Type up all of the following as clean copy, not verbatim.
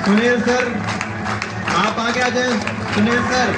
Sunil sir, आप आगे आ जाए। सुनील सर,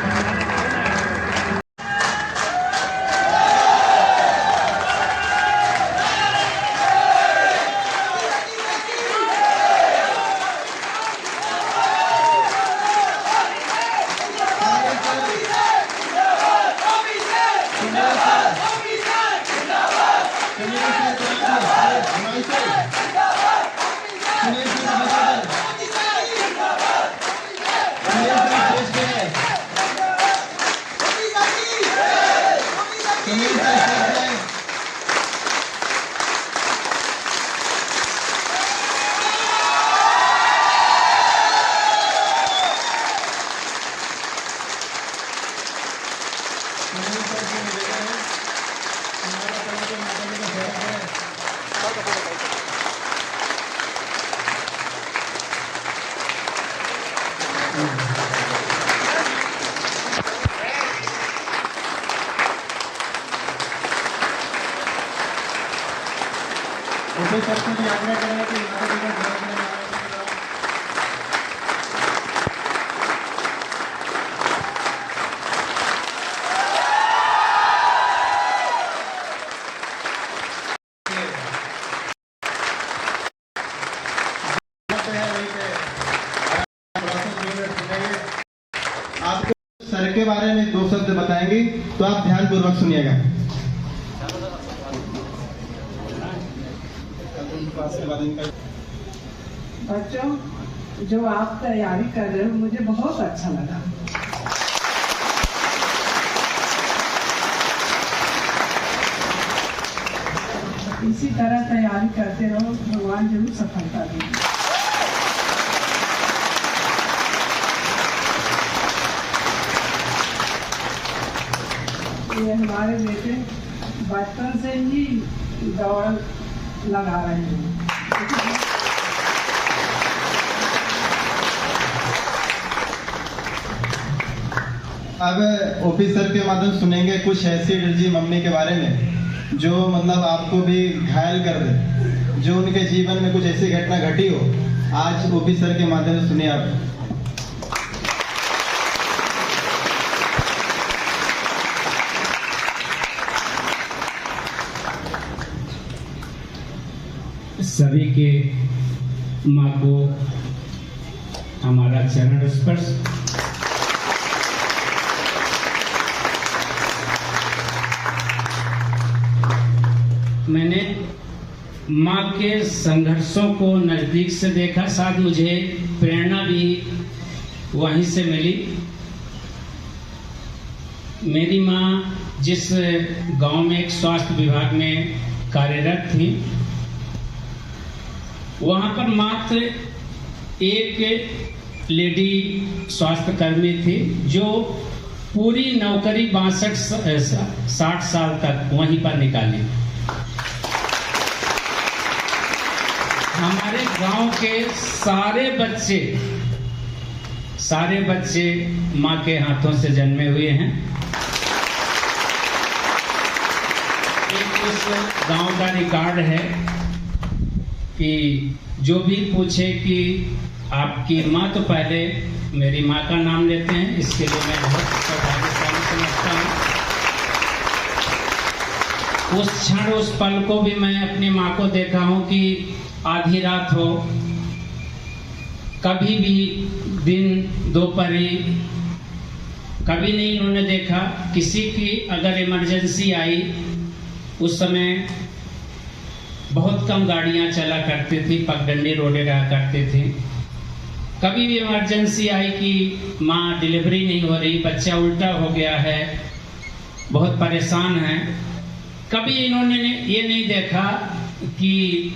सर के बारे में 2 शब्द बताएंगे, तो आप ध्यानपूर्वक सुनिएगा। बच्चों, जो आप तैयारी कर रहे हो मुझे बहुत अच्छा लगा। इसी तरह तैयारी करते रहो, भगवान जरूर सफलता देंगे। ये हमारे बेटे बचपन से ही दौड़ लगा रहे हैं। अब ऑफिसर के माध्यम सुनेंगे कुछ ऐसी एनर्जी मम्मी के बारे में जो मतलब आपको भी घायल कर दे, जो उनके जीवन में कुछ ऐसी घटना घटी हो। आज ऑफिसर के माध्यम से सुनिए आप। सभी के माँ को हमारा चरण स्पर्श। मैंने माँ के संघर्षों को नजदीक से देखा, साथ मुझे प्रेरणा भी वहीं से मिली। मेरी माँ जिस गांव में एक स्वास्थ्य विभाग में कार्यरत थी, वहां पर मात्र एक लेडी स्वास्थ्य कर्मी थी जो पूरी नौकरी 62-60 साल तक वहीं पर निकाली। हमारे गांव के सारे बच्चे माँ के हाथों से जन्मे हुए हैं। एक उस गांव का रिकॉर्ड है कि जो भी पूछे कि आपकी माँ, तो पहले मेरी माँ का नाम लेते हैं। इसके लिए मैं बहुत सौभाग्यशाली समझता हूँ। उस क्षण, उस पल को भी मैं अपनी माँ को देखा हूँ कि आधी रात हो, कभी भी दिन दोपहरी कभी नहीं इन्होंने देखा। किसी की अगर इमरजेंसी आई, उस समय बहुत कम गाड़ियां चला करती थी, पगडंडी रोडें रहा करती थी। कभी भी इमरजेंसी आई कि माँ डिलीवरी नहीं हो रही, बच्चा उल्टा हो गया है, बहुत परेशान है, कभी इन्होंने ये नहीं देखा कि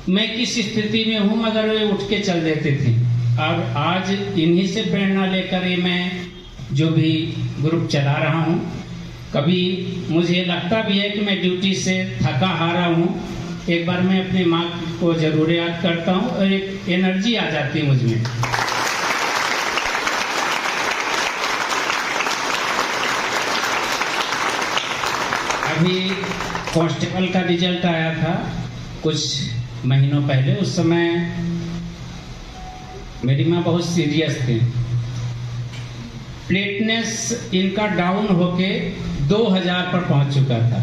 मैं किस स्थिति में हूं, मगर वे उठ के चल देते थे। और आज इन्हीं से प्रेरणा लेकर ये मैं जो भी ग्रुप चला रहा हूं, कभी मुझे लगता भी है कि मैं ड्यूटी से थका हारा हूं, एक बार मैं अपनी माँ को जरूर याद करता हूं और एक एनर्जी आ जाती है मुझ में। अभी कांस्टेबल का रिजल्ट आया था कुछ महीनों पहले। उस समय मेरी माँ बहुत सीरियस थी। प्लेटनेस इनका डाउन होके 2000 पर पहुंच चुका था,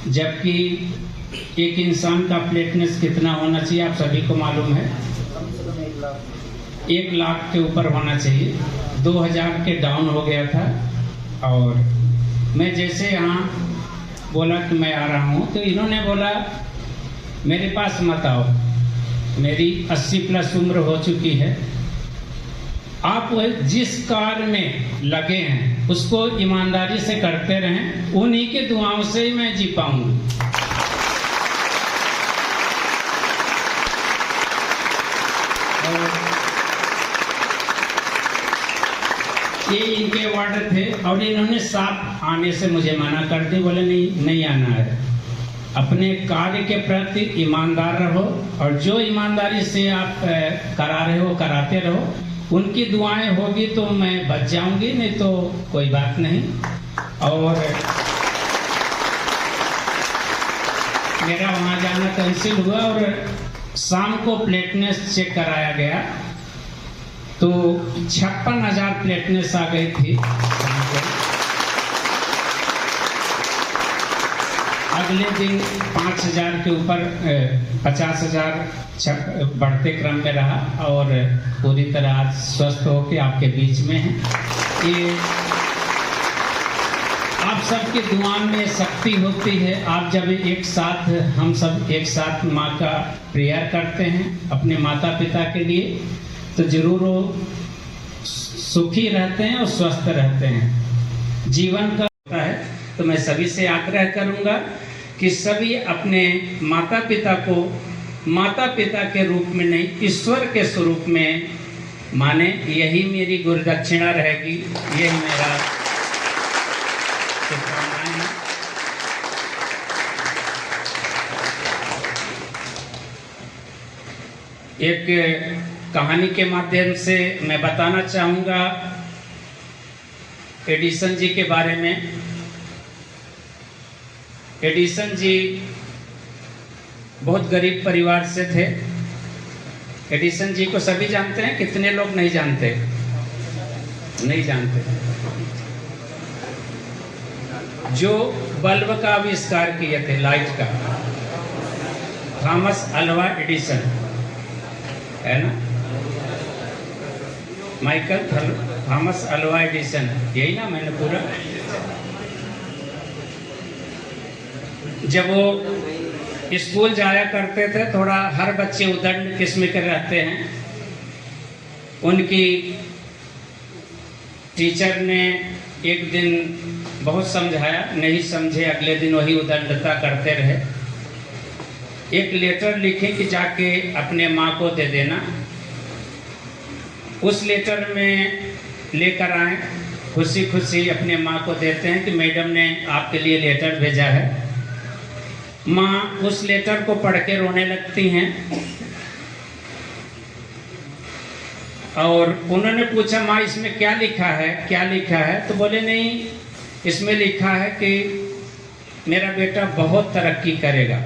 जबकि एक इंसान का प्लेटनेस कितना होना चाहिए आप सभी को मालूम है, 1 लाख के ऊपर होना चाहिए। 2000 के डाउन हो गया था। और मैं जैसे यहाँ बोला कि मैं आ रहा हूँ, तो इन्होंने बोला मेरे पास मत आओ, मेरी 80 प्लस उम्र हो चुकी है, आप जिस कार्य में लगे हैं उसको ईमानदारी से करते रहें, उन्हीं के दुआओं से ही मैं जी पाऊंगी। ये इनके वर्ड थे और इन्होंने साफ आने से मुझे मना कर दी, बोले नहीं आना है। अपने कार्य के प्रति ईमानदार रहो और जो ईमानदारी से आप करा रहे हो कराते रहो, उनकी दुआएं होगी तो मैं बच जाऊंगी, नहीं तो कोई बात नहीं। और मेरा वहां जाना कैंसिल हुआ और शाम को प्लेटनेस चेक कराया गया तो 56,000 प्लेटनेस आ गई थी। अगले दिन 5,000 के ऊपर 50,000 बढ़ते क्रम में रहा और पूरी तरह आज स्वस्थ होकर आपके बीच में है। ये आप सबकी दुआ में शक्ति होती है। आप जब एक साथ हम सब एक साथ माँ का प्रेयर करते हैं अपने माता पिता के लिए, तो जरूर वो सुखी रहते हैं और स्वस्थ रहते हैं। जीवन का होता है तो मैं सभी से आग्रह करूंगा कि सभी अपने माता पिता को माता पिता के रूप में नहीं, ईश्वर के स्वरूप में माने। यही मेरी गुरुदक्षिणा रहेगी, यही मेरा शुभकामनाएं है। एक कहानी के माध्यम से मैं बताना चाहूँगा एडिसन जी के बारे में। एडिसन जी बहुत गरीब परिवार से थे। एडिसन जी को सभी जानते हैं, कितने लोग नहीं जानते? नहीं जानते। जो बल्ब का आविष्कार किए थे, लाइट का, थॉमस अल्वा एडिसन, है ना, माइकल थॉमस अल्वा एडिसन, यही ना मैंने पूरा। जब वो स्कूल जाया करते थे, थोड़ा हर बच्चे उदंड किस्म के रहते हैं। उनकी टीचर ने एक दिन बहुत समझाया, नहीं समझे, अगले दिन वही उदंडता करते रहे। एक लेटर लिखे कि जाके अपने माँ को दे देना। उस लेटर में लेकर आए, खुशी खुशी अपने माँ को देते हैं कि मैडम ने आपके लिए लेटर भेजा है। माँ उस लेटर को पढ़ के रोने लगती हैं और उन्होंने पूछा, माँ इसमें क्या लिखा है, क्या लिखा है? तो बोले नहीं, इसमें लिखा है कि मेरा बेटा बहुत तरक्की करेगा,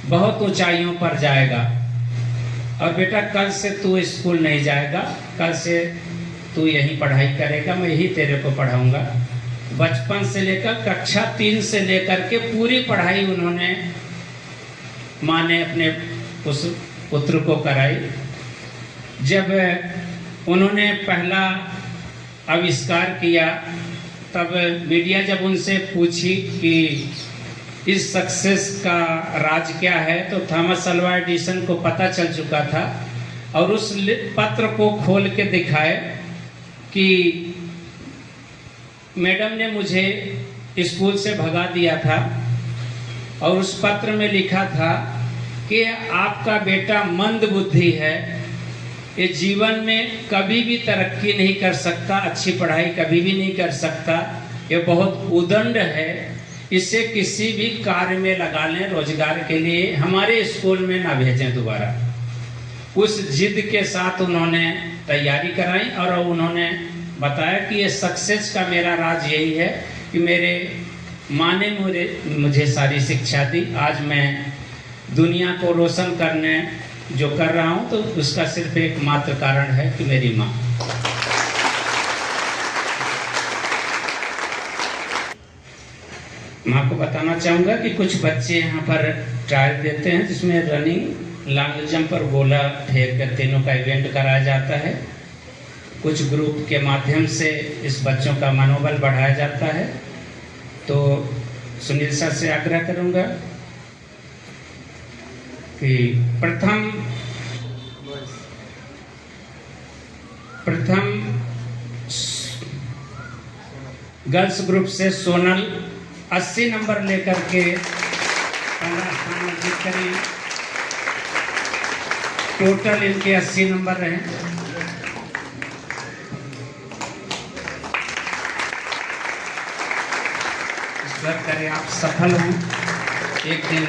बहुत ऊंचाइयों पर जाएगा, और बेटा कल से तू स्कूल नहीं जाएगा, कल से तू यहीं पढ़ाई करेगा, मैं यही तेरे को पढ़ाऊंगा। बचपन से लेकर कक्षा 3 से लेकर के पूरी पढ़ाई उन्होंने, माँ ने अपने उस पुत्र को कराई। जब उन्होंने पहला आविष्कार किया, तब मीडिया जब उनसे पूछी कि इस सक्सेस का राज क्या है, तो थॉमस अल्वा एडिसन को पता चल चुका था और उस पत्र को खोल के दिखाए कि मैडम ने मुझे स्कूल से भगा दिया था और उस पत्र में लिखा था कि आपका बेटा मंद बुद्धि है, ये जीवन में कभी भी तरक्की नहीं कर सकता, अच्छी पढ़ाई कभी भी नहीं कर सकता, ये बहुत उदंड है, इसे किसी भी कार्य में लगा लें रोजगार के लिए, हमारे स्कूल में ना भेजें दोबारा। उस जिद के साथ उन्होंने तैयारी कराई और उन्होंने बताया कि ये सक्सेस का मेरा राज यही है कि मेरे माँ ने मुझे सारी शिक्षा दी। आज मैं दुनिया को रोशन करने जो कर रहा हूँ तो उसका सिर्फ एक मात्र कारण है कि मेरी माँ। माँ को बताना चाहूँगा कि कुछ बच्चे यहाँ पर ट्रायल देते हैं जिसमें रनिंग, लॉन्ग जंप और गोला फेंक कर तीनों का इवेंट कराया जाता है। कुछ ग्रुप के माध्यम से इस बच्चों का मनोबल बढ़ाया जाता है। तो सुनील सर से आग्रह करूँगा कि प्रथम गर्ल्स ग्रुप से सोनल 80 नंबर लेकर के पहला स्थान अर्जित करी। टोटल इनके 80 नंबर रहे। ईश्वर करे आप सफल हों एक दिन।